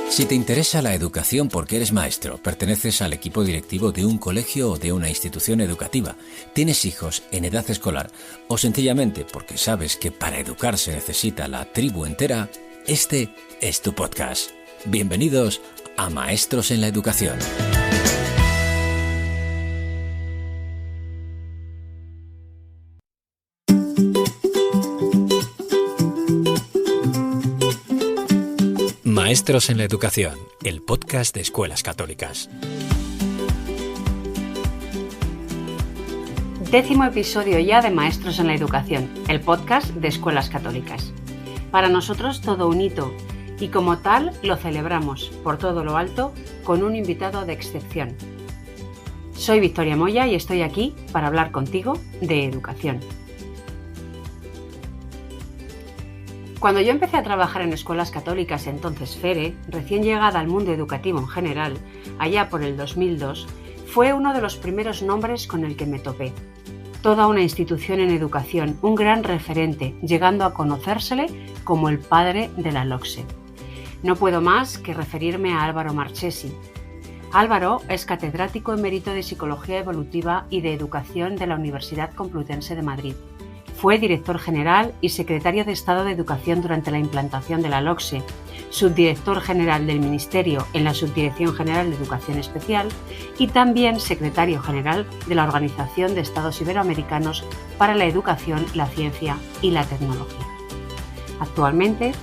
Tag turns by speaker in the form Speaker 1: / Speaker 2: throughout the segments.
Speaker 1: Si te interesa la educación porque eres maestro, perteneces al equipo directivo de un colegio o de una institución educativa, tienes hijos en edad escolar o sencillamente porque sabes que para educar se necesita la tribu entera, este es tu podcast. Bienvenidos a Maestros en la Educación. Maestros en la Educación, el podcast de Escuelas Católicas.
Speaker 2: 10º episodio ya de Maestros en la Educación, el podcast de Escuelas Católicas. Para nosotros todo un hito y como tal lo celebramos por todo lo alto con un invitado de excepción. Soy Victoria Moya y estoy aquí para hablar contigo de educación. Cuando yo empecé a trabajar en escuelas católicas, entonces FERE, recién llegada al mundo educativo en general, allá por el 2002, fue uno de los primeros nombres con el que me topé. Toda una institución en educación, un gran referente, llegando a conocérsele como el padre de la LOCSE. No puedo más que referirme a Álvaro Marchesi. Álvaro es catedrático emérito de Psicología Evolutiva y de Educación de la Universidad Complutense de Madrid. Fue director general y secretario de Estado de Educación durante la implantación de la LOCSE, subdirector general del Ministerio en la Subdirección General de Educación Especial y también secretario general de la Organización de Estados Iberoamericanos para la Educación, la Ciencia y la Tecnología. Actualmente,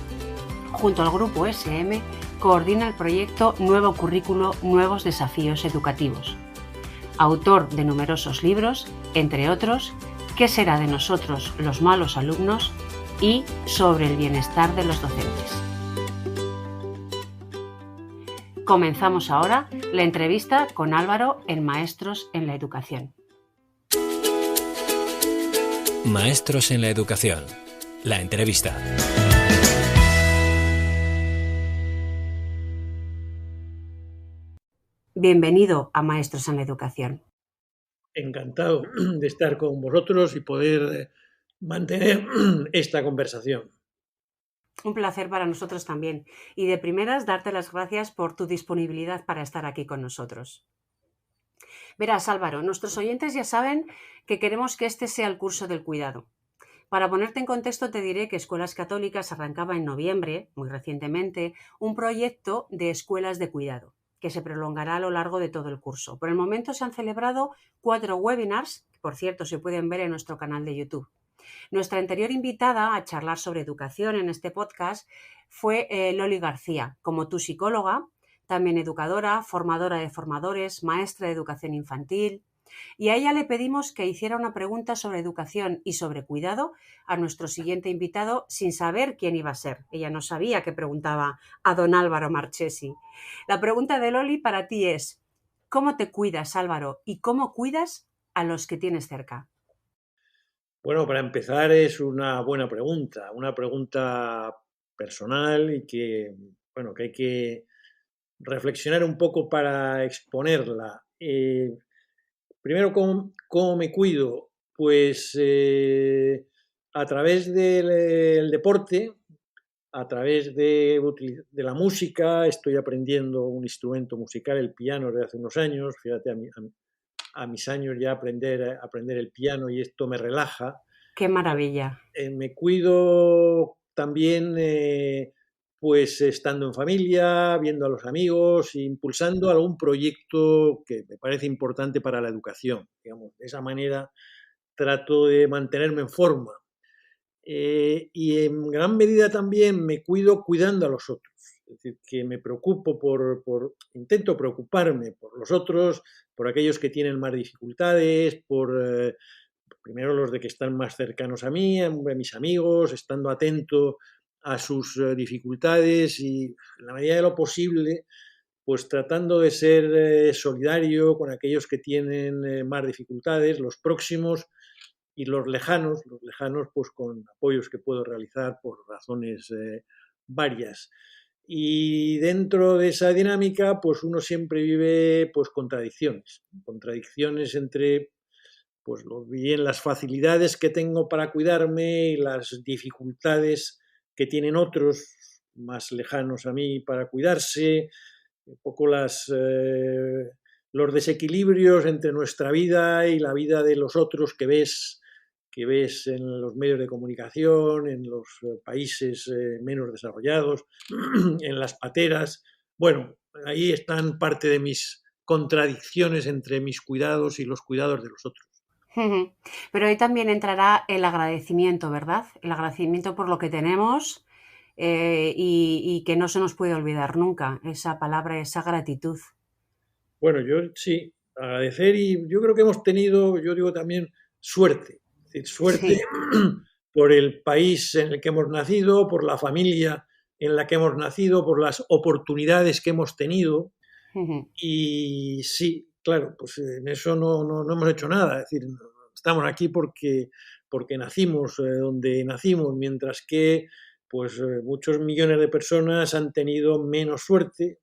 Speaker 2: junto al Grupo SM, coordina el proyecto Nuevo Currículo, Nuevos Desafíos Educativos. Autor de numerosos libros, entre otros, ¿Qué será de nosotros los malos alumnos? Y sobre el bienestar de los docentes. Comenzamos ahora la entrevista con Álvaro en Maestros en la Educación.
Speaker 1: Maestros en la Educación, la entrevista.
Speaker 2: Bienvenido a Maestros en la Educación.
Speaker 3: Encantado de estar con vosotros y poder mantener esta conversación.
Speaker 2: Un placer para nosotros también. Y de primeras, darte las gracias por tu disponibilidad para estar aquí con nosotros. Verás, Álvaro, nuestros oyentes ya saben que queremos que este sea el curso del cuidado. Para ponerte en contexto, te diré que Escuelas Católicas arrancaba en noviembre, muy recientemente, un proyecto de escuelas de cuidado, que se prolongará a lo largo de todo el curso. Por el momento se han celebrado 4 webinars, que por cierto se pueden ver en nuestro canal de YouTube. Nuestra anterior invitada a charlar sobre educación en este podcast fue Loli García, como tu psicóloga, también educadora, formadora de formadores, maestra de educación infantil. Y a ella le pedimos que hiciera una pregunta sobre educación y sobre cuidado a nuestro siguiente invitado sin saber quién iba a ser. Ella no sabía que preguntaba a don Álvaro Marchesi. La pregunta de Loli para ti es: ¿cómo te cuidas, Álvaro? ¿Y cómo cuidas a los que tienes cerca?
Speaker 3: Bueno, para empezar es una buena pregunta, una pregunta personal y que hay que reflexionar un poco para exponerla. Primero, ¿cómo me cuido? Pues a través del deporte, a través de la música. Estoy aprendiendo un instrumento musical, el piano, desde hace unos años. Fíjate, a mis años ya aprender el piano, y esto me relaja.
Speaker 2: ¡Qué maravilla!
Speaker 3: Me cuido también pues estando en familia, viendo a los amigos, impulsando algún proyecto que me parece importante para la educación. Digamos, de esa manera trato de mantenerme en forma. Y en gran medida también me cuido cuidando a los otros. Es decir, que me preocupo intento preocuparme por los otros, por aquellos que tienen más dificultades, primero los de que están más cercanos a mí, a mis amigos, estando atento a sus dificultades y, en la medida de lo posible, pues tratando de ser solidario con aquellos que tienen más dificultades, los próximos y los lejanos pues con apoyos que puedo realizar por razones varias. Y dentro de esa dinámica, pues uno siempre vive pues contradicciones entre pues bien las facilidades que tengo para cuidarme y las dificultades que tienen otros más lejanos a mí para cuidarse, un poco los desequilibrios entre nuestra vida y la vida de los otros que ves en los medios de comunicación, en los países menos desarrollados, en las pateras. Bueno, ahí están parte de mis contradicciones entre mis cuidados y los cuidados de los otros.
Speaker 2: Pero ahí también entrará el agradecimiento, ¿verdad? El agradecimiento por lo que tenemos y que no se nos puede olvidar nunca, esa palabra, esa gratitud.
Speaker 3: Bueno, yo sí, agradecer y yo creo que hemos tenido, yo digo también, suerte. Es decir, suerte
Speaker 2: Sí.
Speaker 3: por el país en el que hemos nacido, por la familia en la que hemos nacido, por las oportunidades que hemos tenido. Y sí, claro, pues en eso no hemos hecho nada. Es decir, estamos aquí porque nacimos donde nacimos, mientras que pues muchos millones de personas han tenido menos suerte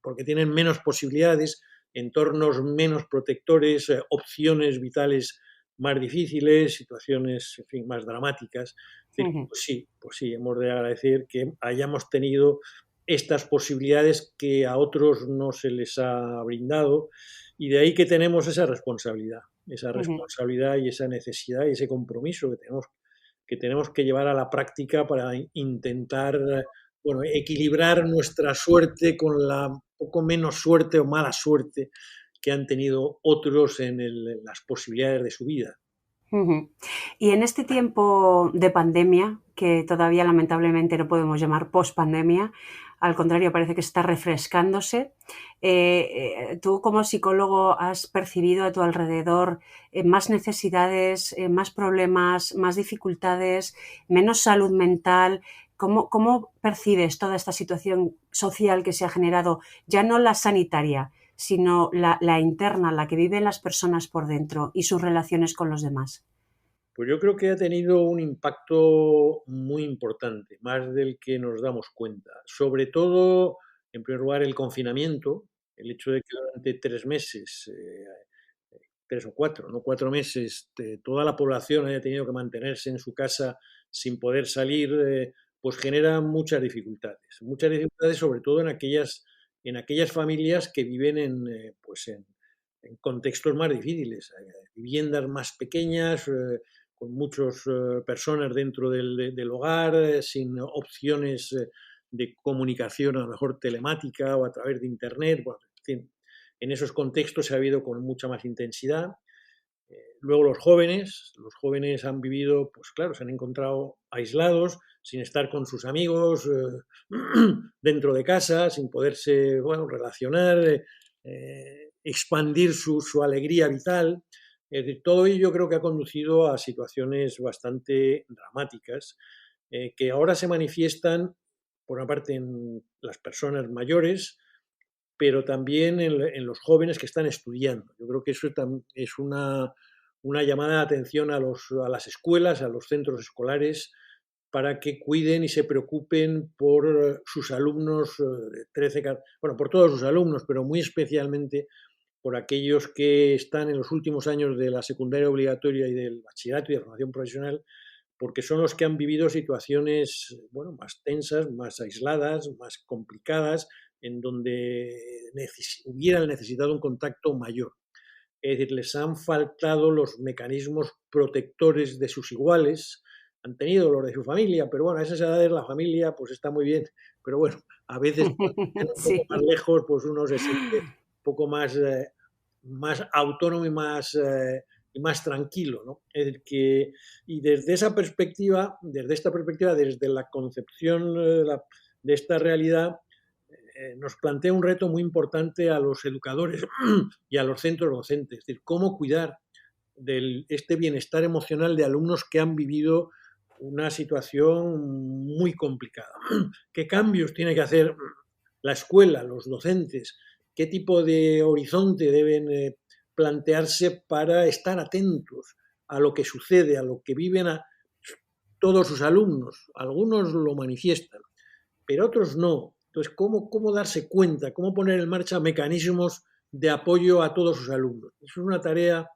Speaker 3: porque tienen menos posibilidades, entornos menos protectores, opciones vitales más difíciles, situaciones, en fin, más dramáticas. Es decir, pues sí, hemos de agradecer que hayamos tenido estas posibilidades que a otros no se les ha brindado, y de ahí que tenemos esa responsabilidad y esa necesidad y ese compromiso que tenemos que llevar a la práctica para intentar, bueno, equilibrar nuestra suerte con la poco menos suerte o mala suerte que han tenido otros en las posibilidades de su vida.
Speaker 2: Y en este tiempo de pandemia, que todavía lamentablemente no podemos llamar post-pandemia, al contrario, parece que está refrescándose, tú como psicólogo has percibido a tu alrededor más necesidades, más problemas, más dificultades, menos salud mental. ¿Cómo percibes toda esta situación social que se ha generado, ya no la sanitaria, sino la interna, la que viven las personas por dentro y sus relaciones con los demás?
Speaker 3: Pues yo creo que ha tenido un impacto muy importante, más del que nos damos cuenta. Sobre todo, en primer lugar, el confinamiento, el hecho de que durante 3 meses, 3 o 4, no 4 meses, toda la población haya tenido que mantenerse en su casa sin poder salir, pues genera muchas dificultades. Muchas dificultades, sobre todo en aquellas familias que viven en contextos más difíciles, viviendas más pequeñas, con muchas personas dentro del hogar, sin opciones de comunicación, a lo mejor telemática o a través de Internet. Bueno, en fin, en esos contextos se ha habido con mucha más intensidad. Luego los jóvenes han vivido, pues claro, se han encontrado aislados, sin estar con sus amigos, dentro de casa, sin poderse, bueno, relacionar, expandir su alegría vital. Es decir, todo ello creo que ha conducido a situaciones bastante dramáticas, que ahora se manifiestan, por una parte, en las personas mayores, pero también en los jóvenes que están estudiando. Yo creo que eso es una llamada de atención a las escuelas, a los centros escolares, para que cuiden y se preocupen por sus alumnos de 13, bueno, por todos sus alumnos, pero muy especialmente por aquellos que están en los últimos años de la secundaria obligatoria y del bachillerato y de formación profesional, porque son los que han vivido situaciones, bueno, más tensas, más aisladas, más complicadas, en donde hubieran necesitado un contacto mayor. Es decir, les han faltado los mecanismos protectores de sus iguales, han tenido los de su familia, pero bueno, a esas edades la familia pues está muy bien, pero bueno, a veces cuando están un poco más
Speaker 2: Sí.
Speaker 3: lejos, pues uno se siente un poco más autónomo y más tranquilo, ¿no? Es decir, y desde esta perspectiva, desde la concepción de esta realidad, nos plantea un reto muy importante a los educadores y a los centros docentes, es decir, cómo cuidar de este bienestar emocional de alumnos que han vivido una situación muy complicada. ¿Qué cambios tiene que hacer la escuela, los docentes? ¿Qué tipo de horizonte deben plantearse para estar atentos a lo que sucede, a lo que viven todos sus alumnos? Algunos lo manifiestan, pero otros no. Entonces, ¿cómo darse cuenta? ¿Cómo poner en marcha mecanismos de apoyo a todos sus alumnos? Eso es una tarea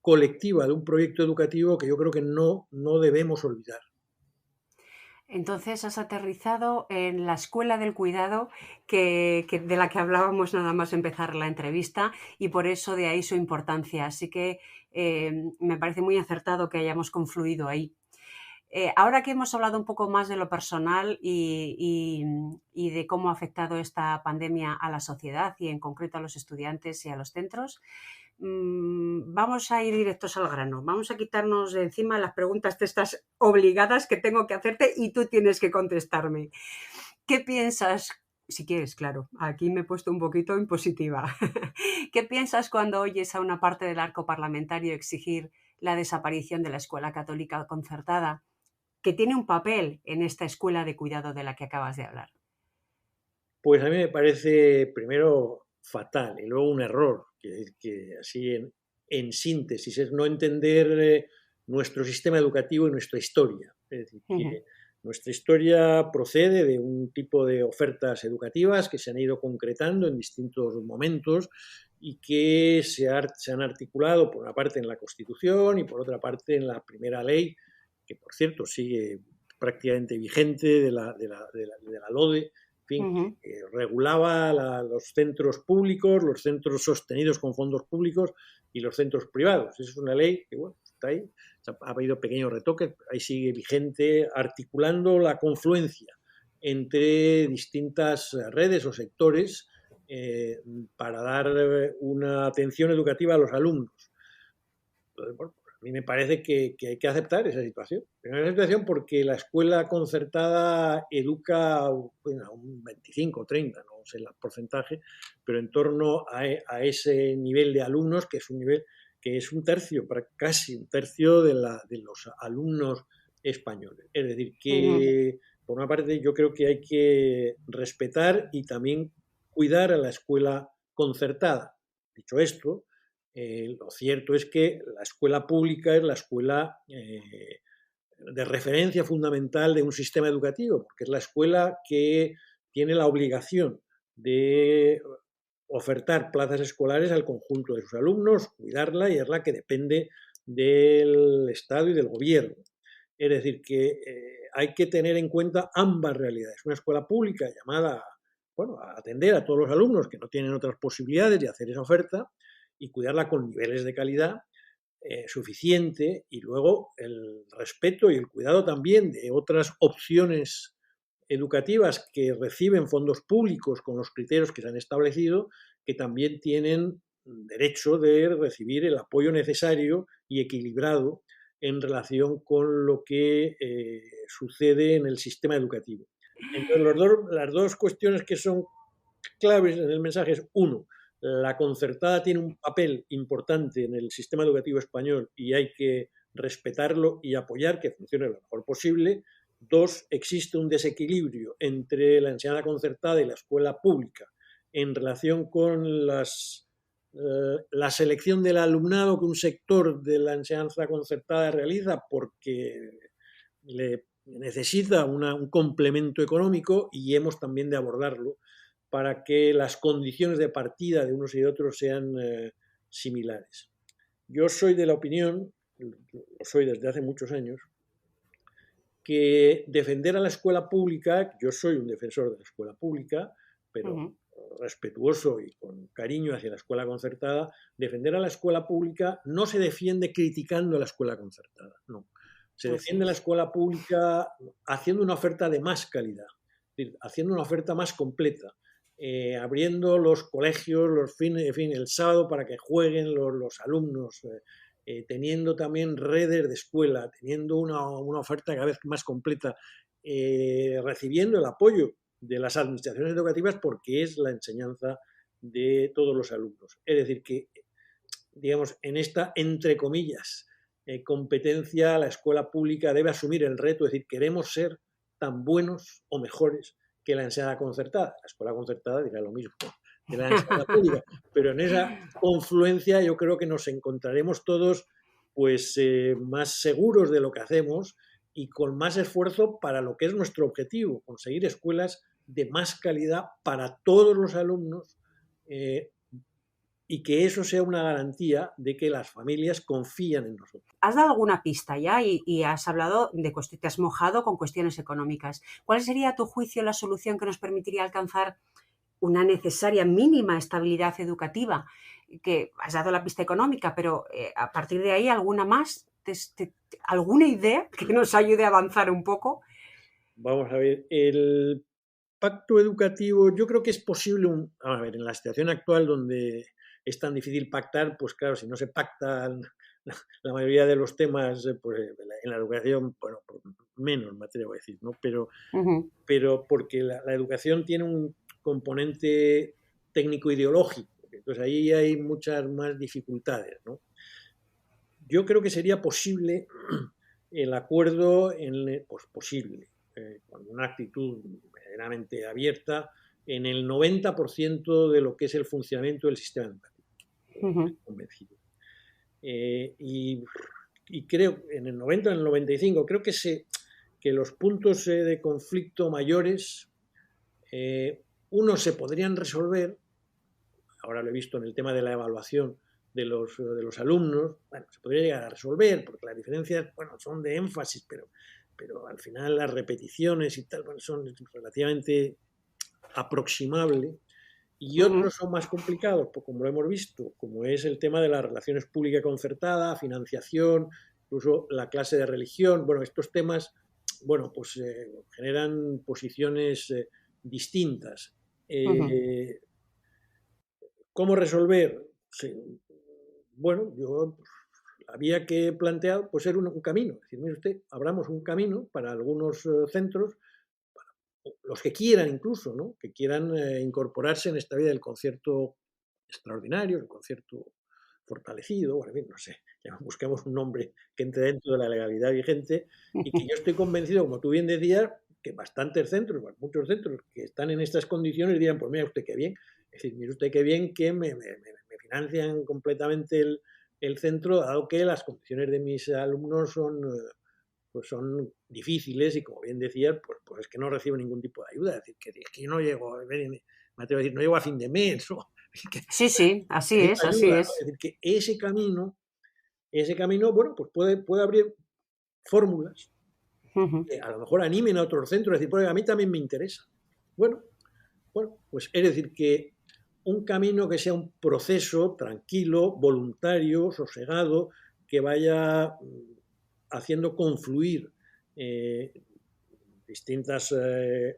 Speaker 3: colectiva de un proyecto educativo que yo creo que no debemos olvidar.
Speaker 2: Entonces has aterrizado en la escuela del cuidado de la que hablábamos nada más empezar la entrevista y por eso de ahí su importancia. Así que me parece muy acertado que hayamos confluido ahí. Ahora que hemos hablado un poco más de lo personal y de cómo ha afectado esta pandemia a la sociedad y en concreto a los estudiantes y a los centros, vamos a ir directos al grano. Vamos a quitarnos de encima las preguntas de estas obligadas que tengo que hacerte y tú tienes que contestarme. ¿Qué piensas? Si quieres, claro, aquí me he puesto un poquito impositiva. ¿Qué piensas cuando oyes a una parte del arco parlamentario exigir la desaparición de la escuela católica concertada, que tiene un papel en esta escuela de cuidado de la que acabas de hablar?
Speaker 3: Pues a mí me parece primero fatal y luego un error, que así en síntesis es no entender nuestro sistema educativo y nuestra historia. Es decir,
Speaker 2: Ujú.
Speaker 3: que nuestra historia procede de un tipo de ofertas educativas que se han ido concretando en distintos momentos y que se han articulado por una parte en la Constitución y por otra parte en la primera ley, que por cierto sigue prácticamente vigente de la LODE, en fin,
Speaker 2: Ujú.
Speaker 3: que regulaba los centros públicos, los centros sostenidos con fondos públicos y los centros privados. Esa es una ley que, bueno, está ahí, ha habido pequeños retoques, ahí sigue vigente, articulando la confluencia entre distintas redes o sectores para dar una atención educativa a los alumnos. Entonces, bueno, a mí me parece que hay que aceptar esa situación. Primero, esa situación porque la escuela concertada educa, bueno, a un 25 o 30, no sé el porcentaje, pero en torno a ese nivel de alumnos, que es un nivel que es un tercio, casi un tercio de los alumnos españoles. Es decir,
Speaker 2: Ujú.
Speaker 3: que por una parte yo creo que hay que respetar y también cuidar a la escuela concertada. Dicho esto, lo cierto es que la escuela pública es la escuela de referencia fundamental de un sistema educativo, porque es la escuela que tiene la obligación de ofertar plazas escolares al conjunto de sus alumnos, cuidarla y es la que depende del Estado y del gobierno. Es decir, que hay que tener en cuenta ambas realidades. Una escuela pública llamada, bueno, a atender a todos los alumnos que no tienen otras posibilidades de hacer esa oferta y cuidarla con niveles de calidad suficiente, y luego el respeto y el cuidado también de otras opciones educativas que reciben fondos públicos con los criterios que se han establecido, que también tienen derecho de recibir el apoyo necesario y equilibrado en relación con lo que sucede en el sistema educativo. Entonces, las dos cuestiones que son claves en el mensaje es, uno, la concertada tiene un papel importante en el sistema educativo español y hay que respetarlo y apoyar que funcione lo mejor posible. Dos, existe un desequilibrio entre la enseñanza concertada y la escuela pública en relación con la selección del alumnado que un sector de la enseñanza concertada realiza porque le necesita un complemento económico y hemos también de abordarlo para que las condiciones de partida de unos y de otros sean similares. Yo soy de la opinión, lo soy desde hace muchos años, que defender a la escuela pública, yo soy un defensor de la escuela pública, pero
Speaker 2: Ujú.
Speaker 3: respetuoso y con cariño hacia la escuela concertada, defender a la escuela pública no se defiende criticando a la escuela concertada, no. Se
Speaker 2: Así
Speaker 3: defiende la
Speaker 2: es.
Speaker 3: escuela pública haciendo una oferta de más calidad, es decir, haciendo una oferta más completa, abriendo los colegios los fines, en fin, el sábado para que jueguen los alumnos, teniendo también redes de escuela, teniendo una oferta cada vez más completa, recibiendo el apoyo de las administraciones educativas porque es la enseñanza de todos los alumnos. Es decir, que, digamos, en esta, entre comillas, competencia, la escuela pública debe asumir el reto, es decir, queremos ser tan buenos o mejores que la enseñanza concertada. La escuela concertada dirá lo mismo que la enseñanza pública, pero en esa confluencia yo creo que nos encontraremos todos pues más seguros de lo que hacemos y con más esfuerzo para lo que es nuestro objetivo, conseguir escuelas de más calidad para todos los alumnos, y que eso sea una garantía de que las familias confían en nosotros.
Speaker 2: Has dado alguna pista ya y has hablado de te has mojado con cuestiones económicas. ¿Cuál sería, a tu juicio, la solución que nos permitiría alcanzar una necesaria mínima estabilidad educativa? Que has dado la pista económica, pero a partir de ahí, ¿alguna más? ¿Alguna idea que nos ayude a avanzar un poco?
Speaker 3: Vamos a ver, el pacto educativo, yo creo que es posible, a ver, en la situación actual donde es tan difícil pactar, pues claro, si no se pactan la mayoría de los temas, pues en la educación, bueno, menos me atrevo a decir, ¿no? Pero porque la educación tiene un componente técnico-ideológico, entonces ahí hay muchas más dificultades, ¿no? Yo creo que sería posible el acuerdo, pues posible, con una actitud verdaderamente abierta, en el 90% de lo que es el funcionamiento del sistema educativo. Estoy convencido. Y creo, en el 90, en el 95, creo que los puntos de conflicto mayores, unos se podrían resolver, ahora lo he visto en el tema de la evaluación de los alumnos, bueno, se podría llegar a resolver, porque las diferencias, bueno, son de énfasis, pero al final las repeticiones y tal, bueno, son relativamente aproximables, y otros son más complicados, pues como lo hemos visto, como es el tema de las relaciones pública concertada, financiación, incluso la clase de religión. Bueno, estos temas, bueno, pues generan posiciones distintas. ¿Cómo resolver? Sí. Bueno, yo la vía que he planteado puede ser un camino. Es decir, mire usted, abramos un camino para algunos centros, los que quieran incluso, ¿no? Que quieran incorporarse en esta vida del concierto extraordinario, el concierto fortalecido, bueno, bien, no sé, ya busquemos un nombre que entre dentro de la legalidad vigente, y que yo estoy convencido, como tú bien decías, que bastantes centros, bueno, muchos centros que están en estas condiciones dirán, pues mira usted qué bien, es decir, mire usted qué bien que me financian completamente el centro, dado que las condiciones de mis alumnos pues son difíciles y, como bien decías, pues es que no recibo ningún tipo de ayuda. Es decir, que yo no llego, me atrevo a decir, no llego a fin de mes. ¿No?
Speaker 2: Sí, sí, así es,
Speaker 3: Ayuda,
Speaker 2: así
Speaker 3: ¿no?
Speaker 2: es.
Speaker 3: Es decir, que ese camino, bueno, pues puede abrir fórmulas que a lo mejor animen a otros centros, es decir, porque a mí también me interesa. Bueno, pues es decir, que un camino que sea un proceso tranquilo, voluntario, sosegado, que vaya haciendo confluir distintas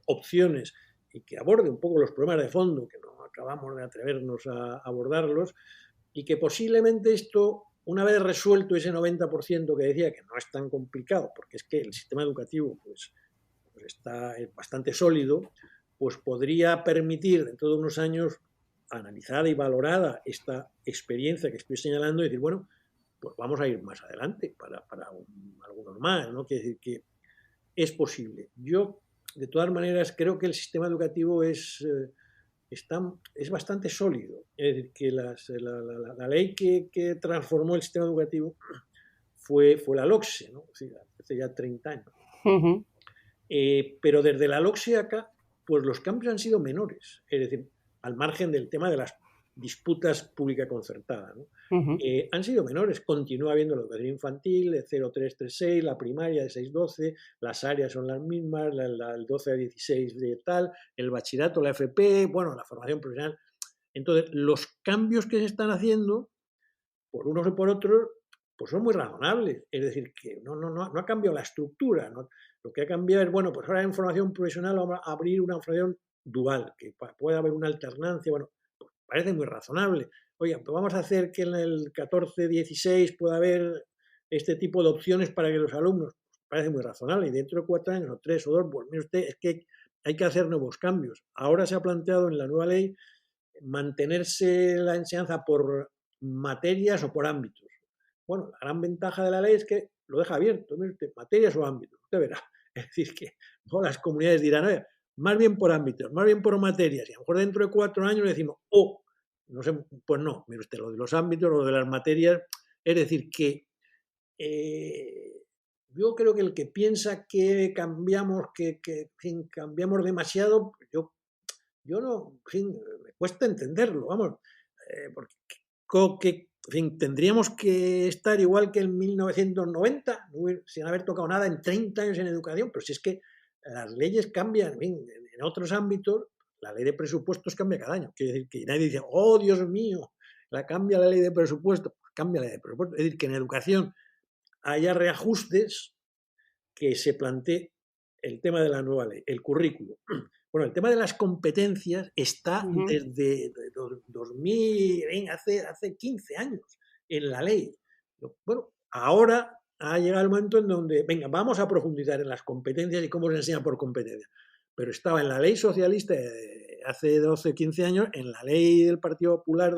Speaker 3: opciones y que aborde un poco los problemas de fondo que no acabamos de atrevernos a abordarlos, y que posiblemente esto, una vez resuelto ese 90% que decía, que no es tan complicado, porque es que el sistema educativo pues está bastante sólido, pues podría permitir dentro de unos años, analizada y valorada esta experiencia que estoy señalando, y decir, bueno, pues vamos a ir más adelante para algunos más, ¿no? Quiere decir que es posible. Yo, de todas maneras, creo que el sistema educativo es bastante sólido. Es decir, que la ley que transformó el sistema educativo fue la LOCSE, ¿no? Sí, hace ya 30 años. Pero desde la LOCSE acá, pues los cambios han sido menores. Es decir, al margen del tema de las disputas pública concertada, ¿no? Han sido menores. Continúa habiendo la educación infantil de 0-3-3-6, la primaria de 6-12, las áreas son las mismas, el 12-16 de tal, el bachillerato, la FP, bueno, la formación profesional. Entonces, los cambios que se están haciendo, por unos y por otros, pues son muy razonables. Es decir, que no ha cambiado la estructura, ¿no? Lo que ha cambiado es, bueno, pues ahora en formación profesional vamos a abrir una formación dual, que pueda haber una alternancia, bueno, pues parece muy razonable. Oiga, pues vamos a hacer que en el 14-16 pueda haber este tipo de opciones para que los alumnos, pues parece muy razonable, y dentro de 4 años o 3 o 2, pues mire usted, es que hay que hacer nuevos cambios. Ahora se ha planteado en la nueva ley mantenerse la enseñanza por materias o por ámbitos. Bueno, la gran ventaja de la ley es que lo deja abierto, mire usted, materias o ámbitos, usted verá. Es decir, que no, las comunidades dirán, oye, más bien por ámbitos, más bien por materias, y a lo mejor dentro de 4 años le decimos, no sé, pues no, mire usted, lo de los ámbitos, lo de las materias, es decir, que yo creo que el que piensa que cambiamos, que cambiamos demasiado, yo no, me cuesta entenderlo, vamos, porque que, en fin, tendríamos que estar igual que en 1990, sin haber tocado nada en 30 años en educación, pero si es que las leyes cambian, en fin, en otros ámbitos, la ley de presupuestos cambia cada año. Quiere decir que nadie dice, oh, Dios mío, cambia la ley de presupuestos, cambia la ley de presupuestos. Es decir, que en educación haya reajustes, que se plantee el tema de la nueva ley, el currículo. Bueno, el tema de las competencias está desde 2000, hace 15 años, en la ley. Bueno, ahora ha llegado el momento en donde, venga, vamos a profundizar en las competencias y cómo se enseña por competencia. Pero estaba en la ley socialista hace 12, 15 años, en la ley del Partido Popular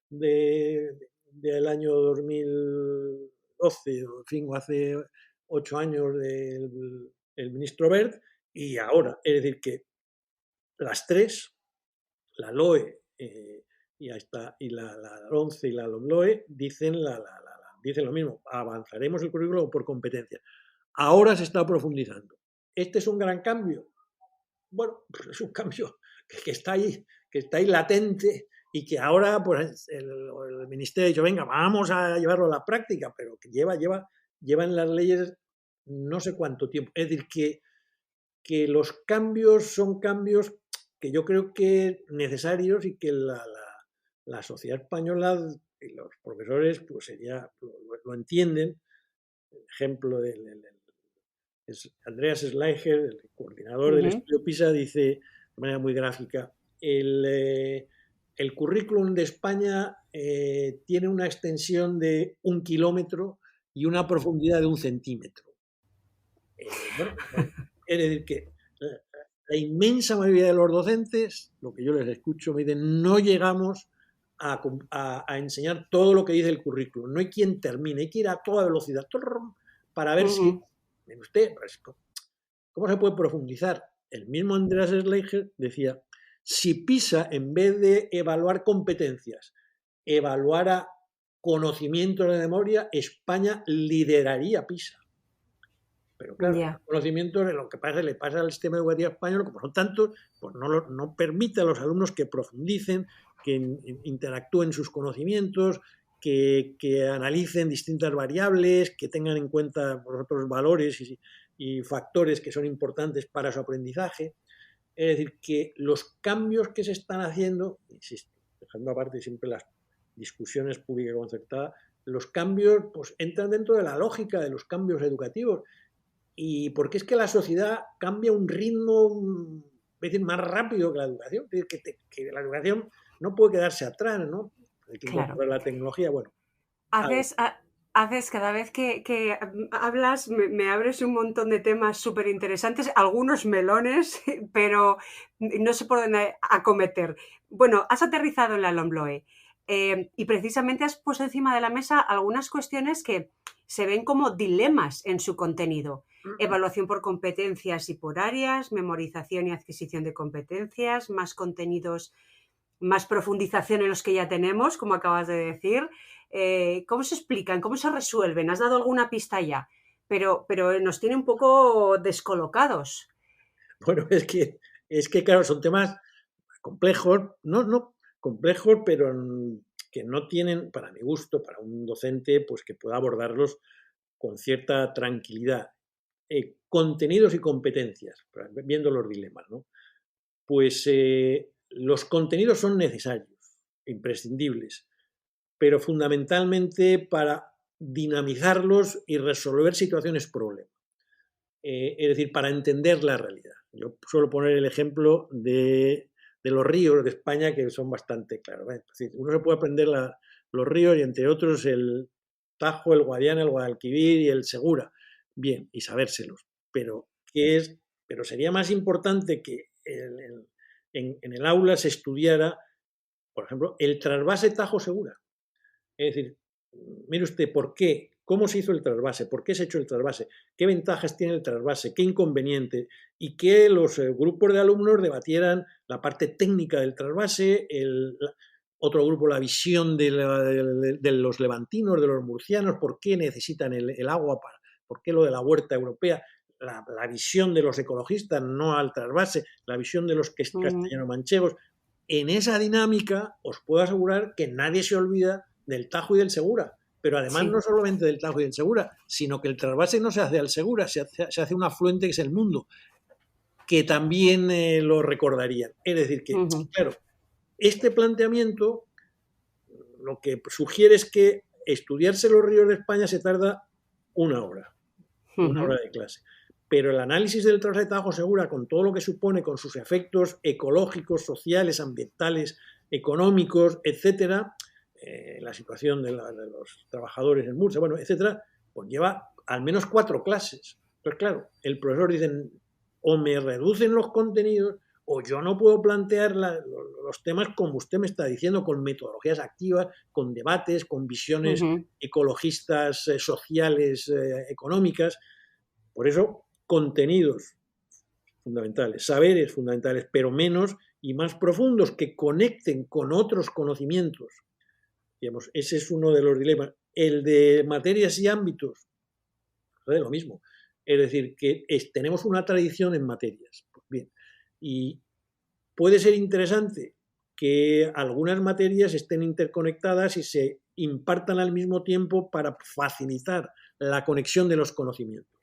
Speaker 3: del año 2012, en fin, o hace 8 años del ministro Wert, y ahora. Es decir, que las tres, la LOE y la 11 y la LOMLOE, dicen lo mismo, avanzaremos el currículo por competencia. Ahora se está profundizando. ¿Este es un gran cambio? Bueno, pues es un cambio que está ahí latente y que ahora pues, el ministerio ha dicho, venga, vamos a llevarlo a la práctica, pero que lleva en las leyes no sé cuánto tiempo. Es decir, que los cambios son cambios que yo creo que necesarios y que la sociedad española y los profesores pues lo entienden. El ejemplo Andreas Schleicher, el coordinador del estudio PISA, dice de manera muy gráfica, el currículum de España tiene una extensión de 1 kilómetro y una profundidad de 1 centímetro. Bueno, es decir, que la inmensa mayoría de los docentes, lo que yo les escucho, me dicen, no llegamos a enseñar todo lo que dice el currículum. No hay quien termine, hay que ir a toda velocidad para ver si... Usted, pues, ¿cómo se puede profundizar? El mismo Andreas Schleicher decía, si PISA, en vez de evaluar competencias, evaluara conocimientos de memoria, España lideraría PISA. Pero claro, los conocimientos de lo que le pasa al sistema educativo español, como son tantos, pues no permite a los alumnos que profundicen, que interactúen sus conocimientos, que analicen distintas variables, que tengan en cuenta otros valores y factores que son importantes para su aprendizaje. Es decir, que los cambios que se están haciendo, insisto, dejando aparte siempre las discusiones públicas concertadas, los cambios pues, entran dentro de la lógica de los cambios educativos. Y porque es que la sociedad cambia a un ritmo más rápido que la educación. Es decir, que la educación no puede quedarse atrás, ¿no? Hay que incorporar la tecnología. Bueno,
Speaker 2: haces cada vez que hablas, me abres un montón de temas súper interesantes, algunos melones, pero no sé por dónde acometer. Bueno, has aterrizado en la LOMLOE y precisamente has puesto encima de la mesa algunas cuestiones que se ven como dilemas en su contenido. Evaluación por competencias y por áreas, memorización y adquisición de competencias, más contenidos, más profundización en los que ya tenemos, como acabas de decir. ¿Cómo se explican? ¿Cómo se resuelven? Has dado alguna pista ya, pero nos tiene un poco descolocados.
Speaker 3: Bueno, es que claro, son temas complejos, no complejos, pero que no tienen, para mi gusto, para un docente, pues que pueda abordarlos con cierta tranquilidad. Contenidos y competencias, viendo los dilemas, ¿no? Pues los contenidos son necesarios, imprescindibles, pero fundamentalmente para dinamizarlos y resolver situaciones problema. Es decir, para entender la realidad. Yo suelo poner el ejemplo de los ríos de España, que son bastante claros. Es decir, uno se puede aprender los ríos y entre otros el Tajo, el Guadiana, el Guadalquivir y el Segura. Bien, y sabérselos. Pero sería más importante que en el aula se estudiara, por ejemplo, el trasvase Tajo-Segura. Es decir, mire usted, ¿por qué? ¿Cómo se hizo el trasvase? ¿Por qué se ha hecho el trasvase? ¿Qué ventajas tiene el trasvase? ¿Qué inconvenientes? Y que los grupos de alumnos debatieran la parte técnica del trasvase, otro grupo la visión de los levantinos, de los murcianos, por qué necesitan el agua, por qué lo de la huerta europea, la visión de los ecologistas, no al trasvase, la visión de los castellano-manchegos. en esa dinámica os puedo asegurar que nadie se olvida del Tajo y del Segura. Pero además no solamente del Tajo y del Segura, sino que el trasvase no se hace al Segura, se hace un afluente que es el Mundo, que también lo recordarían. Es decir, que, claro, este planteamiento lo que sugiere es que estudiarse los ríos de España se tarda una hora de clase. Pero el análisis del trasvase Tajo-Segura, con todo lo que supone, con sus efectos ecológicos, sociales, ambientales, económicos, etcétera, la situación de los trabajadores en Murcia, bueno, etcétera, pues lleva al menos 4 clases. Entonces, claro, el profesor dice, o me reducen los contenidos, o yo no puedo plantear los temas como usted me está diciendo, con metodologías activas, con debates, con visiones ecologistas, sociales, económicas. Por eso, contenidos fundamentales, saberes fundamentales, pero menos y más profundos, que conecten con otros conocimientos. Digamos, ese es uno de los dilemas. El de materias y ámbitos, lo mismo. Es decir, que tenemos una tradición en materias. Pues bien, y puede ser interesante que algunas materias estén interconectadas y se impartan al mismo tiempo para facilitar la conexión de los conocimientos.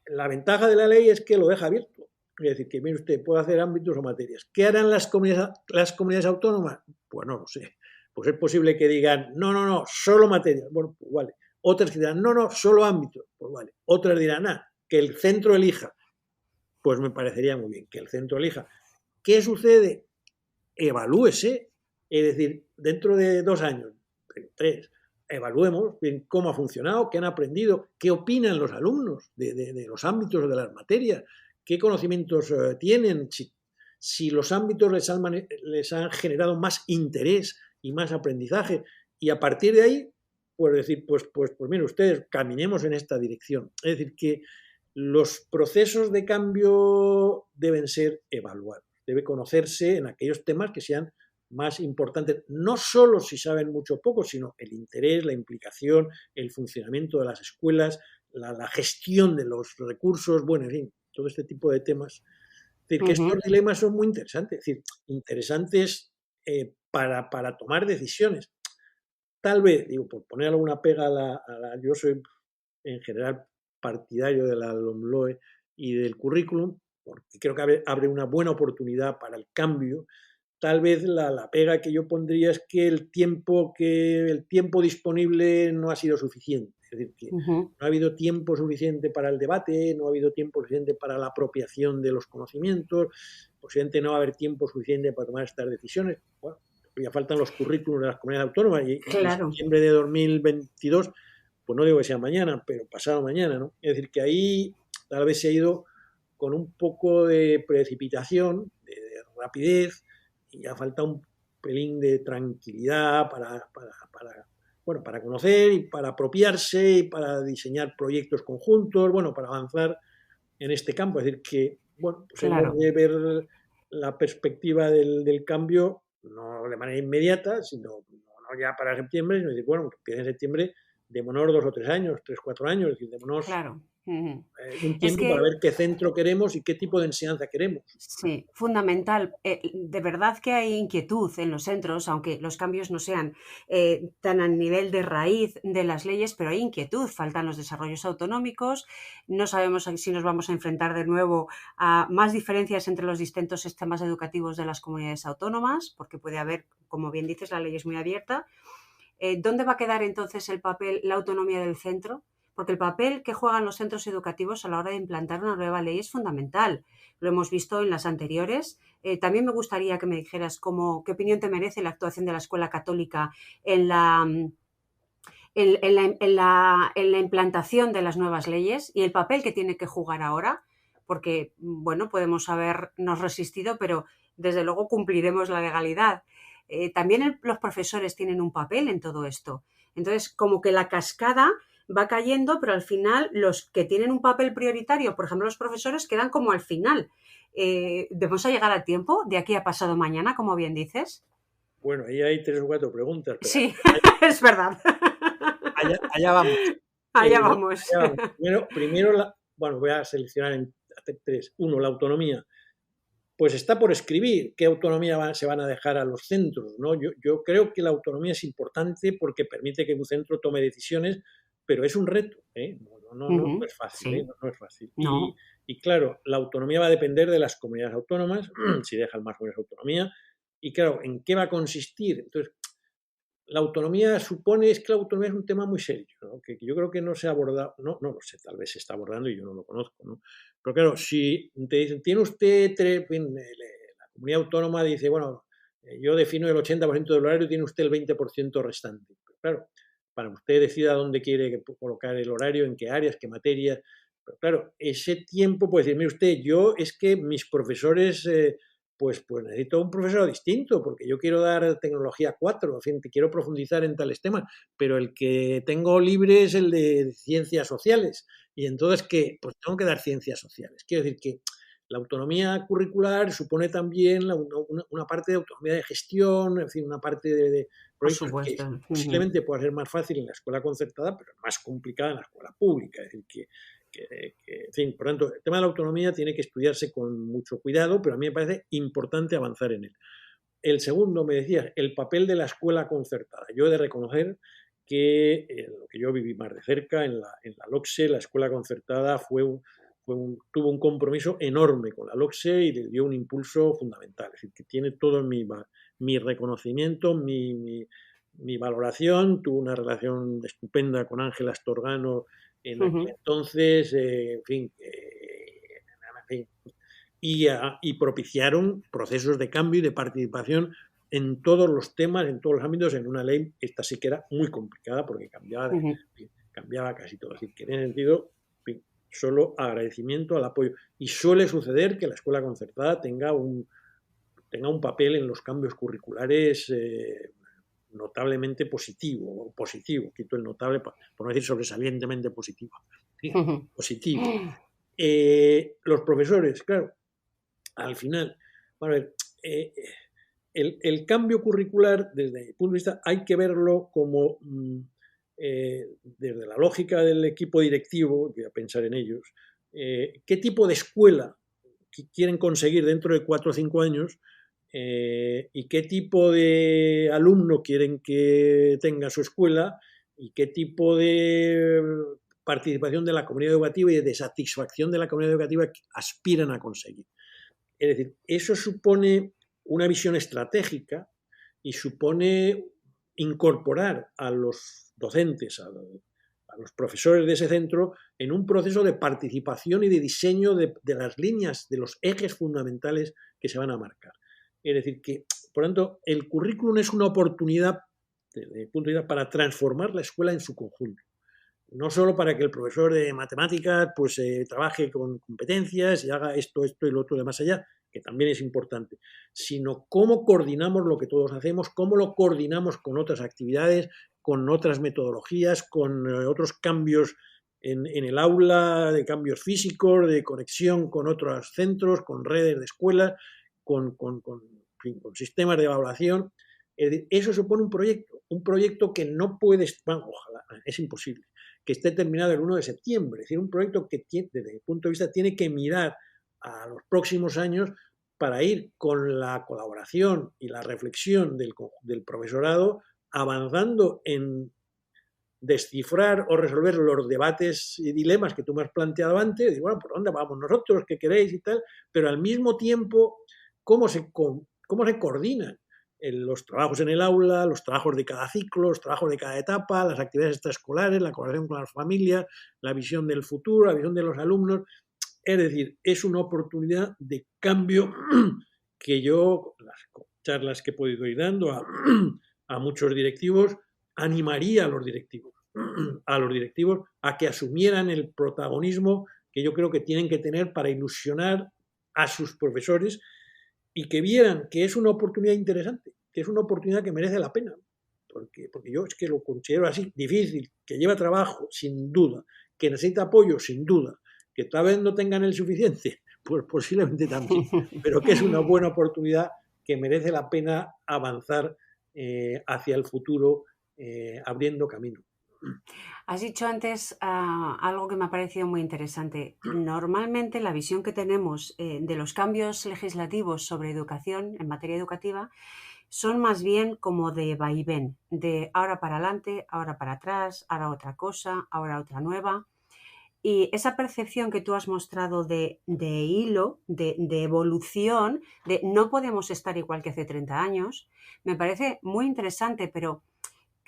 Speaker 3: La ventaja de la ley es que lo deja abierto. Es decir, que mire usted, puede hacer ámbitos o materias. ¿Qué harán las comunidades autónomas? Pues no lo sé. Pues es posible que digan, no, solo materias. Bueno, pues vale. Otras que dirán, no, solo ámbitos. Pues vale. Otras dirán, que el centro elija. Pues me parecería muy bien que el centro elija. ¿Qué sucede? Evalúese. Es decir, dentro de 2 años, 3, evaluemos bien cómo ha funcionado, qué han aprendido, qué opinan los alumnos de los ámbitos o de las materias, qué conocimientos tienen, si los ámbitos les han generado más interés y más aprendizaje. Y a partir de ahí, pues decir, pues miren ustedes, caminemos en esta dirección. Es decir, que los procesos de cambio deben ser evaluados, debe conocerse en aquellos temas que sean más importantes, no solo si saben mucho o poco, sino el interés, la implicación, el funcionamiento de las escuelas, la gestión de los recursos, bueno, en fin, todo este tipo de temas. Es decir, que estos dilemas son muy interesantes, es decir, interesantes para tomar decisiones. Tal vez, digo, por poner alguna pega yo soy en general partidario de la LOMLOE y del currículum, porque creo que abre una buena oportunidad para el cambio. Tal vez la pega que yo pondría es que el tiempo disponible no ha sido suficiente. Es decir, que no ha habido tiempo suficiente para el debate, no ha habido tiempo suficiente para la apropiación de los conocimientos, posiblemente no va a haber tiempo suficiente para tomar estas decisiones. Bueno, ya faltan los currículums de las comunidades autónomas y en septiembre de 2022, pues no digo que sea mañana, pero pasado mañana, ¿no? Es decir, que ahí tal vez se ha ido con un poco de precipitación, de rapidez, y ya falta un pelín de tranquilidad para conocer y para apropiarse y para diseñar proyectos conjuntos, bueno, para avanzar en este campo. Es decir, que, bueno, pues hemos de ver la perspectiva del cambio, no de manera inmediata, sino no ya para septiembre, sino decir, bueno, que empiece en septiembre, démonos 2 o 3 años, 3 o 4 años, es decir, démonos un tiempo para ver qué centro queremos y qué tipo de enseñanza queremos.
Speaker 2: Sí, fundamental. De verdad que hay inquietud en los centros, aunque los cambios no sean tan a nivel de raíz de las leyes, pero hay inquietud, faltan los desarrollos autonómicos, no sabemos si nos vamos a enfrentar de nuevo a más diferencias entre los distintos sistemas educativos de las comunidades autónomas, porque puede haber, como bien dices, la ley es muy abierta. ¿Dónde va a quedar entonces el papel, la autonomía del centro? Porque el papel que juegan los centros educativos a la hora de implantar una nueva ley es fundamental. Lo hemos visto en las anteriores. También me gustaría que me dijeras qué opinión te merece la actuación de la Escuela Católica en la implantación de las nuevas leyes y el papel que tiene que jugar ahora, porque, bueno, podemos habernos resistido, pero desde luego cumpliremos la legalidad. También los profesores tienen un papel en todo esto. Entonces, como que la cascada va cayendo, pero al final los que tienen un papel prioritario, por ejemplo los profesores, quedan como al final. ¿Debemos llegar a tiempo de aquí a pasado mañana, como bien dices?
Speaker 3: Bueno, ahí hay 3 o 4 preguntas. Pero
Speaker 2: sí, es verdad.
Speaker 3: Allá vamos.
Speaker 2: Allá vamos.
Speaker 3: Primero voy a seleccionar en 3. 1, la autonomía. pues está por escribir qué autonomía se van a dejar a los centros, ¿no? Yo creo que la autonomía es importante porque permite que un centro tome decisiones, pero es un reto, ¿eh? No es fácil, ¿eh?
Speaker 2: Sí,
Speaker 3: No es fácil.
Speaker 2: no,
Speaker 3: Y claro, la autonomía va a depender de las comunidades autónomas, si dejan más o menos autonomía, y claro, ¿en qué va a consistir? Entonces, la autonomía es que la autonomía es un tema muy serio, ¿no? Que yo creo que no se ha abordado, no lo sé, tal vez se está abordando y yo no lo conozco, ¿no? Pero claro, si te dicen, tiene usted, la comunidad autónoma dice, bueno, yo defino el 80% del horario y tiene usted el 20% restante. Pero claro, para usted decida dónde quiere colocar el horario, en qué áreas, qué materias. Pero claro, ese tiempo puede decir, mire usted, yo es que mis profesores pues necesito un profesor distinto, porque yo quiero dar tecnología 4, en fin, quiero profundizar en tales temas, pero el que tengo libre es el de ciencias sociales. Y entonces, ¿qué? Pues tengo que dar ciencias sociales. Quiero decir que la autonomía curricular supone también una parte de autonomía de gestión, en fin, una parte de
Speaker 2: por
Speaker 3: proyectos que
Speaker 2: supuesto.
Speaker 3: posiblemente pueda ser más fácil en la escuela concertada, pero es más complicada en la escuela pública. Es decir, en fin, por tanto, el tema de la autonomía tiene que estudiarse con mucho cuidado, pero a mí me parece importante avanzar en él. El segundo, me decías, el papel de la escuela concertada. Yo he de reconocer que lo que yo viví más de cerca, en la LOCSE, la escuela concertada tuvo un compromiso enorme con la LOCSE y le dio un impulso fundamental. Es decir, que tiene todo mi reconocimiento, mi valoración. Tuvo una relación estupenda con Ángela Astorgano en aquel entonces, en fin, y propiciaron procesos de cambio y de participación en todos los temas, en todos los ámbitos, en una ley, esta sí que era muy complicada porque cambiaba casi todo. Es decir, que en ese sentido, solo agradecimiento al apoyo. Y suele suceder que la escuela concertada tenga un papel en los cambios curriculares notablemente positivo, quito el notable por no decir sobresalientemente positivo. ¿Sí? Positivo. Los profesores, claro, al final, a ver, el cambio curricular, desde mi punto de vista, hay que verlo como, desde la lógica del equipo directivo, voy a pensar en ellos, qué tipo de escuela quieren conseguir dentro de 4 o 5 años, y qué tipo de alumno quieren que tenga su escuela y qué tipo de participación de la comunidad educativa y de satisfacción de la comunidad educativa aspiran a conseguir. Es decir, eso supone una visión estratégica y supone incorporar a los docentes, a los profesores de ese centro, en un proceso de participación y de diseño de las líneas, de los ejes fundamentales que se van a marcar. Es decir, que, por tanto, el currículum es una oportunidad, desde mi punto de vista, para transformar la escuela en su conjunto. No solo para que el profesor de matemáticas pues, trabaje con competencias y haga esto y lo otro de más allá, que también es importante, sino cómo coordinamos lo que todos hacemos, cómo lo coordinamos con otras actividades, con otras metodologías, con otros cambios en el aula, de cambios físicos, de conexión con otros centros, con redes de escuelas, con sistemas de evaluación. Es decir, eso supone un proyecto que no puede, bueno, ojalá, es imposible, que esté terminado el 1 de septiembre. Es decir, un proyecto que, desde mi punto de vista, tiene que mirar a los próximos años para ir con la colaboración y la reflexión del profesorado avanzando en descifrar o resolver los debates y dilemas que tú me has planteado antes, y bueno, ¿por dónde vamos nosotros? ¿Qué queréis? Y tal, pero al mismo tiempo, ¿cómo se coordinan los trabajos en el aula, los trabajos de cada ciclo, los trabajos de cada etapa, las actividades extraescolares, la colaboración con las familias, la visión del futuro, la visión de los alumnos? Es decir, es una oportunidad de cambio que yo, las charlas que he podido ir dando a muchos directivos, animaría a los directivos a que asumieran el protagonismo que yo creo que tienen que tener para ilusionar a sus profesores y que vieran que es una oportunidad interesante, que es una oportunidad que merece la pena, porque yo es que lo considero así, difícil, que lleva trabajo, sin duda, que necesita apoyo, sin duda, que tal vez no tengan el suficiente, pues posiblemente también, pero que es una buena oportunidad que merece la pena avanzar hacia el futuro, abriendo camino.
Speaker 2: Has dicho antes algo que me ha parecido muy interesante. Normalmente la visión que tenemos de los cambios legislativos sobre educación en materia educativa son más bien como de vaivén, de ahora para adelante, ahora para atrás, ahora otra cosa, ahora otra nueva. Y esa percepción que tú has mostrado de hilo, de evolución, de no podemos estar igual que hace 30 años, me parece muy interesante, pero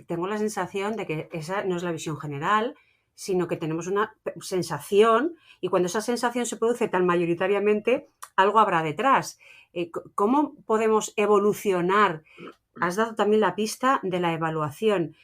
Speaker 2: tengo la sensación de que esa no es la visión general, sino que tenemos una sensación, y cuando esa sensación se produce tan mayoritariamente, algo habrá detrás. ¿Cómo podemos evolucionar? Has dado también la pista de la evaluación.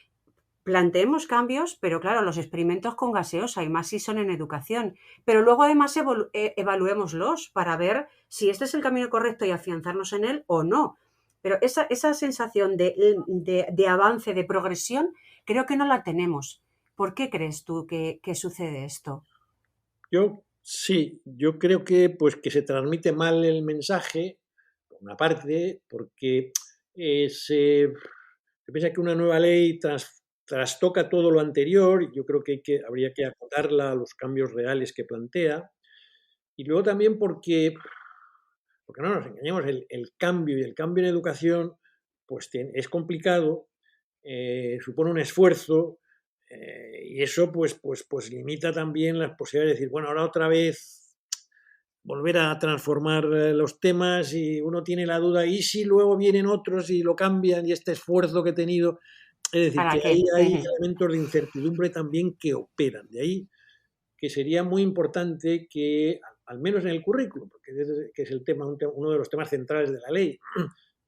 Speaker 2: Planteemos cambios, pero claro, los experimentos con gaseosa, y más si son en educación. Pero luego además evaluémoslos para ver si este es el camino correcto y afianzarnos en él o no. Pero esa sensación de avance, de progresión, creo que no la tenemos. ¿Por qué crees tú que sucede esto?
Speaker 3: Yo sí, yo creo que pues que se transmite mal el mensaje, por una parte, porque se piensa que una nueva ley trastoca todo lo anterior, y yo creo que, habría que acotarla a los cambios reales que plantea. Y luego también porque no nos engañemos, el cambio y el cambio en educación pues es complicado, supone un esfuerzo, y eso pues limita también las posibilidades de decir, bueno, ahora otra vez volver a transformar los temas, y uno tiene la duda, ¿y si luego vienen otros y lo cambian y este esfuerzo que he tenido? Es decir,
Speaker 2: ¿Para
Speaker 3: que
Speaker 2: qué?
Speaker 3: ahí hay elementos de incertidumbre también que operan. De ahí que sería muy importante que, al menos en el currículum, porque que es el tema, uno de los temas centrales de la ley,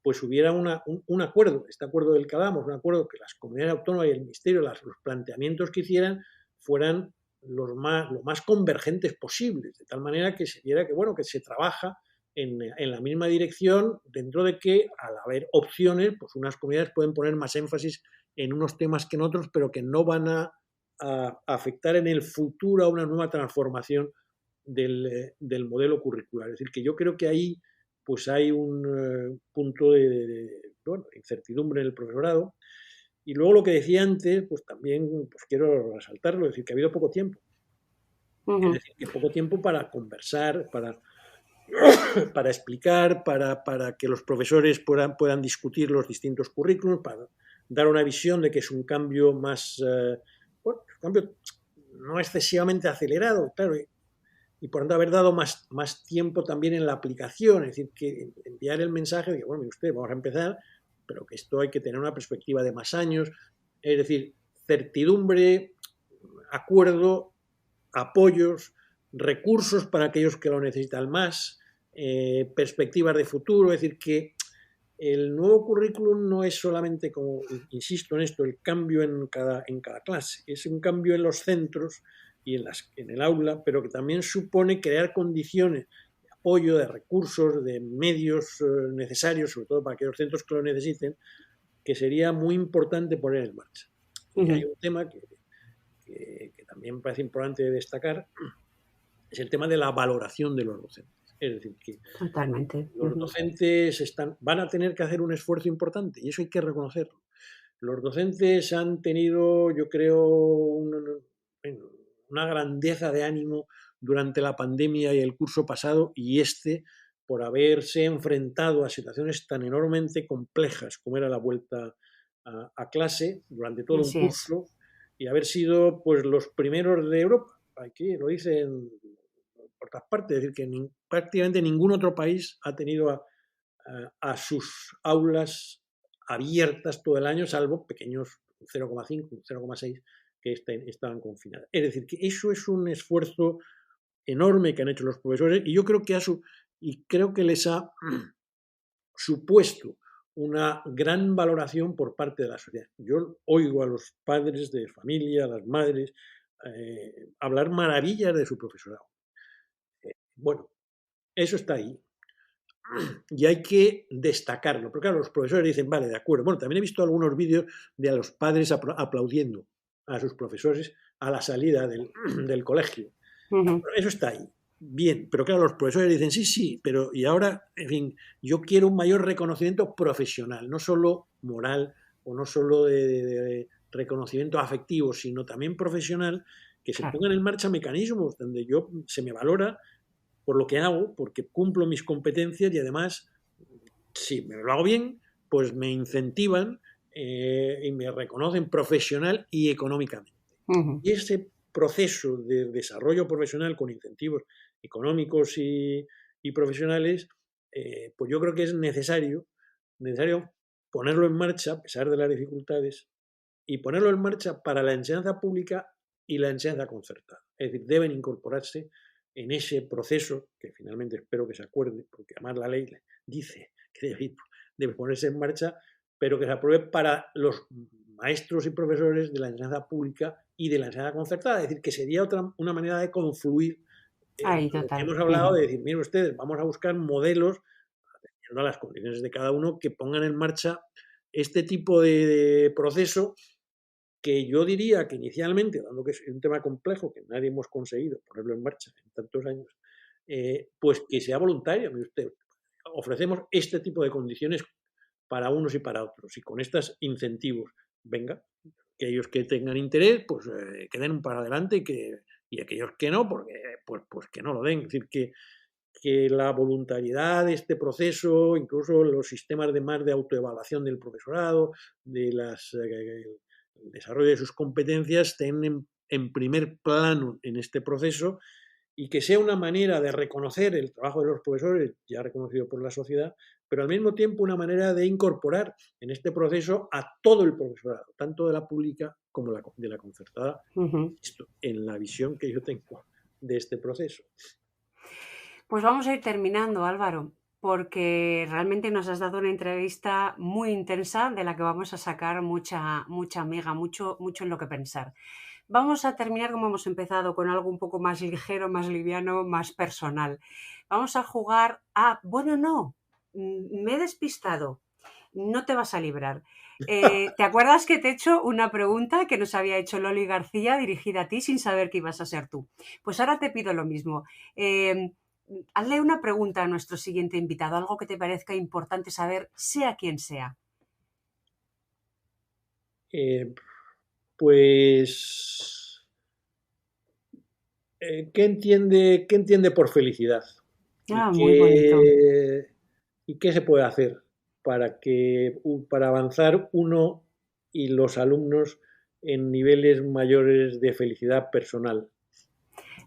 Speaker 3: pues hubiera un acuerdo, este acuerdo del que hablamos, un acuerdo que las comunidades autónomas y el Ministerio, los planteamientos que hicieran fueran lo más convergentes posibles, de tal manera que se viera que, bueno, que se trabaja en la misma dirección, dentro de que, al haber opciones, pues unas comunidades pueden poner más énfasis en unos temas que en otros, pero que no van a afectar en el futuro a una nueva transformación del modelo curricular. Es decir, que yo creo que ahí pues hay un punto bueno, incertidumbre en el profesorado. Y luego lo que decía antes, pues también pues quiero resaltarlo, es decir, que ha habido poco tiempo. Es decir, que poco tiempo para conversar, para explicar, para que los profesores puedan discutir los distintos currículos, para dar una visión de que es un cambio más, bueno, un cambio no excesivamente acelerado, claro, y por tanto haber dado más tiempo también en la aplicación, es decir, que enviar el mensaje de que, bueno, mire usted, vamos a empezar, pero que esto hay que tener una perspectiva de más años, es decir, certidumbre, acuerdo, apoyos, recursos para aquellos que lo necesitan más, perspectivas de futuro, es decir, que el nuevo currículum no es solamente, como insisto en esto, el cambio en cada clase, es un cambio en los centros y en el aula, pero que también supone crear condiciones de apoyo, de recursos, de medios necesarios, sobre todo para aquellos centros que lo necesiten, que sería muy importante poner en marcha. Y hay un tema que también me parece importante destacar, es el tema de la valoración de los docentes. Es decir, que
Speaker 2: Totalmente.
Speaker 3: los docentes van a tener que hacer un esfuerzo importante, y eso hay que reconocerlo. Los docentes han tenido, yo creo, una grandeza de ánimo durante la pandemia y el curso pasado y por haberse enfrentado a situaciones tan enormemente complejas como era la vuelta a clase durante todo un
Speaker 2: Así es.
Speaker 3: curso, y haber sido pues los primeros de Europa. Aquí lo dicen por todas partes, es decir, que prácticamente ningún otro país ha tenido a sus aulas abiertas todo el año, salvo pequeños 0,5, 0,6 que estaban confinadas. Es decir, que eso es un esfuerzo enorme que han hecho los profesores, y yo creo que les ha supuesto una gran valoración por parte de la sociedad. Yo oigo a los padres de familia, a las madres, hablar maravillas de su profesorado. Bueno, eso está ahí y hay que destacarlo. Pero claro, los profesores dicen, vale, de acuerdo. Bueno, también he visto algunos vídeos de a los padres aplaudiendo a sus profesores a la salida del colegio. Eso está ahí. Bien, pero claro, los profesores dicen, sí, sí, pero y ahora, en fin, yo quiero un mayor reconocimiento profesional, no solo moral o no solo de reconocimiento afectivo, sino también profesional, que se
Speaker 2: Claro.
Speaker 3: pongan en marcha mecanismos donde se me valora por lo que hago, porque cumplo mis competencias y además, si me lo hago bien, pues me incentivan y me reconocen profesional y económicamente.
Speaker 2: Ujú.
Speaker 3: Y ese proceso de desarrollo profesional con incentivos económicos y profesionales, pues yo creo que es necesario ponerlo en marcha a pesar de las dificultades y ponerlo en marcha para la enseñanza pública y la enseñanza concertada. Es decir, deben incorporarse en ese proceso, que finalmente espero que se acuerde, porque además la ley dice que debe ponerse en marcha, pero que se apruebe para los maestros y profesores de la enseñanza pública y de la enseñanza concertada. Es decir, que sería una manera de confluir
Speaker 2: Ahí,
Speaker 3: lo que
Speaker 2: total.
Speaker 3: hemos hablado, de decir, miren ustedes, vamos a buscar modelos, atendiendo a las condiciones de cada uno, que pongan en marcha este tipo de proceso que yo diría que inicialmente, dado que es un tema complejo que nadie hemos conseguido ponerlo en marcha en tantos años, pues que sea voluntario. Usted, ofrecemos este tipo de condiciones para unos y para otros y con estos incentivos, venga, que aquellos que tengan interés, pues que den un para adelante y aquellos que no, pues que no lo den. Es decir, que la voluntariedad de este proceso, incluso los sistemas de autoevaluación del profesorado, de el desarrollo de sus competencias, estén en primer plano en este proceso y que sea una manera de reconocer el trabajo de los profesores, ya reconocido por la sociedad, pero al mismo tiempo una manera de incorporar en este proceso a todo el profesorado, tanto de la pública como de la concertada,
Speaker 2: Ujú.
Speaker 3: en la visión que yo tengo de este proceso.
Speaker 2: Pues vamos a ir terminando, Álvaro, porque realmente nos has dado una entrevista muy intensa de la que vamos a sacar mucha amiga, mucho en lo que pensar. Vamos a terminar como hemos empezado, con algo un poco más ligero, más liviano, más personal. Vamos a jugar a... Bueno, no, me he despistado. No te vas a librar. ¿Te acuerdas que te he hecho una pregunta que nos había hecho Loli García dirigida a ti sin saber que ibas a ser tú? Pues ahora te pido lo mismo. Hazle una pregunta a nuestro siguiente invitado, algo que te parezca importante saber, sea quien sea.
Speaker 3: Pues, qué entiende por felicidad? ¿Y
Speaker 2: Muy bonito.
Speaker 3: qué se puede hacer para avanzar uno y los alumnos en niveles mayores de felicidad personal?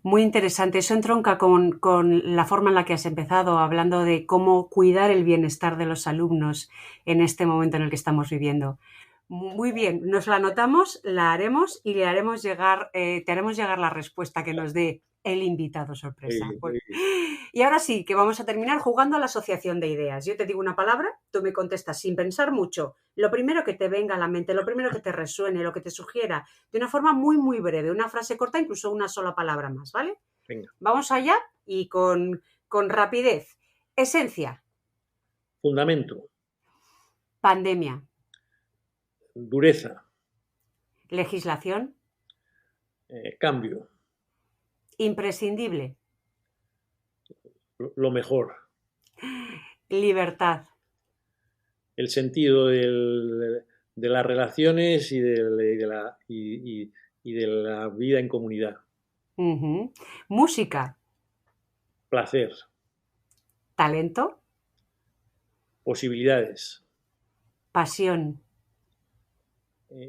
Speaker 2: Muy interesante. Eso entronca con la forma en la que has empezado, hablando de cómo cuidar el bienestar de los alumnos en este momento en el que estamos viviendo. Muy bien, nos la anotamos, la haremos y te haremos llegar la respuesta que nos dé el invitado sorpresa. Bueno, y ahora sí, que vamos a terminar jugando a la asociación de ideas. Yo te digo una palabra, tú me contestas sin pensar mucho, lo primero que te venga a la mente, lo primero que te resuene, lo que te sugiera, de una forma muy breve, una frase corta, incluso una sola palabra más, ¿vale?
Speaker 3: Venga.
Speaker 2: Vamos allá y con rapidez. Esencia.
Speaker 3: Fundamento.
Speaker 2: Pandemia.
Speaker 3: Dureza.
Speaker 2: Legislación.
Speaker 3: Cambio.
Speaker 2: Imprescindible.
Speaker 3: Lo mejor.
Speaker 2: Libertad.
Speaker 3: El sentido de las relaciones y de la vida en comunidad.
Speaker 2: Uh-huh. Música.
Speaker 3: Placer.
Speaker 2: Talento.
Speaker 3: Posibilidades.
Speaker 2: Pasión.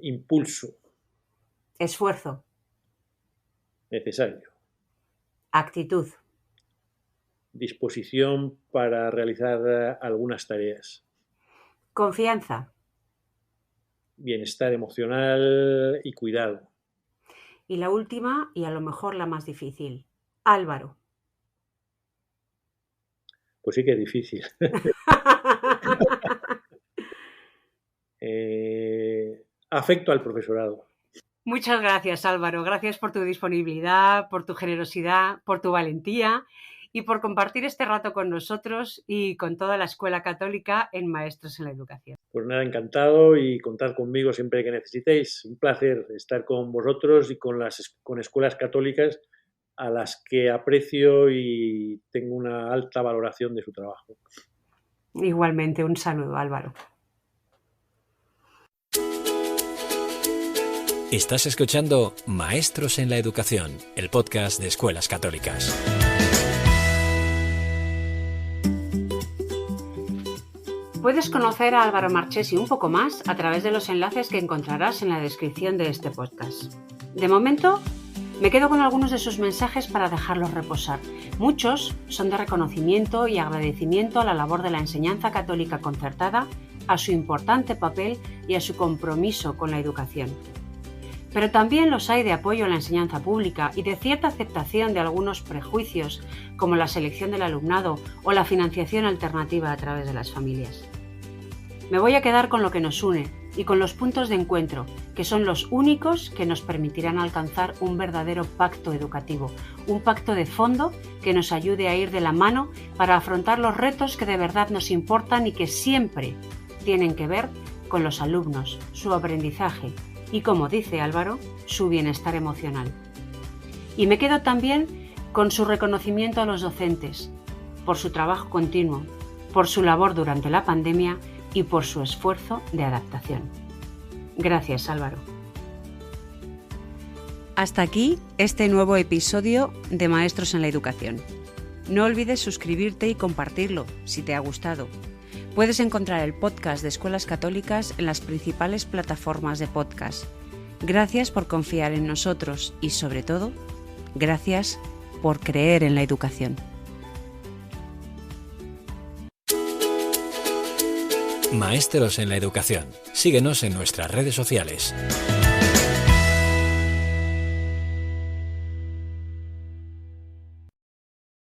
Speaker 3: Impulso.
Speaker 2: Esfuerzo.
Speaker 3: Necesario.
Speaker 2: Actitud.
Speaker 3: Disposición para realizar algunas tareas.
Speaker 2: Confianza.
Speaker 3: Bienestar emocional y cuidado.
Speaker 2: Y la última, y a lo mejor la más difícil. Álvaro.
Speaker 3: Pues sí que es difícil. Afecto al profesorado.
Speaker 2: Muchas gracias, Álvaro. Gracias por tu disponibilidad, por tu generosidad, por tu valentía y por compartir este rato con nosotros y con toda la Escuela Católica en Maestros en la Educación.
Speaker 3: Pues nada, encantado y contad conmigo siempre que necesitéis. Un placer estar con vosotros y con escuelas católicas a las que aprecio y tengo una alta valoración de su trabajo.
Speaker 2: Igualmente, un saludo, Álvaro.
Speaker 1: Estás escuchando Maestros en la Educación, el podcast de Escuelas Católicas.
Speaker 2: Puedes conocer a Álvaro Marchesi un poco más a través de los enlaces que encontrarás en la descripción de este podcast. De momento, me quedo con algunos de sus mensajes para dejarlos reposar. Muchos son de reconocimiento y agradecimiento a la labor de la enseñanza católica concertada, a su importante papel y a su compromiso con la educación. Pero también los hay de apoyo a la enseñanza pública y de cierta aceptación de algunos prejuicios, como la selección del alumnado o la financiación alternativa a través de las familias. Me voy a quedar con lo que nos une y con los puntos de encuentro, que son los únicos que nos permitirán alcanzar un verdadero pacto educativo, un pacto de fondo que nos ayude a ir de la mano para afrontar los retos que de verdad nos importan y que siempre tienen que ver con los alumnos, su aprendizaje y, como dice Álvaro, su bienestar emocional. Y me quedo también con su reconocimiento a los docentes, por su trabajo continuo, por su labor durante la pandemia y por su esfuerzo de adaptación. Gracias, Álvaro. Hasta aquí este nuevo episodio de Maestros en la Educación. No olvides suscribirte y compartirlo si te ha gustado. Puedes encontrar el podcast de Escuelas Católicas en las principales plataformas de podcast. Gracias por confiar en nosotros y, sobre todo, gracias por creer en la educación.
Speaker 1: Maestros en la Educación. Síguenos en nuestras redes sociales.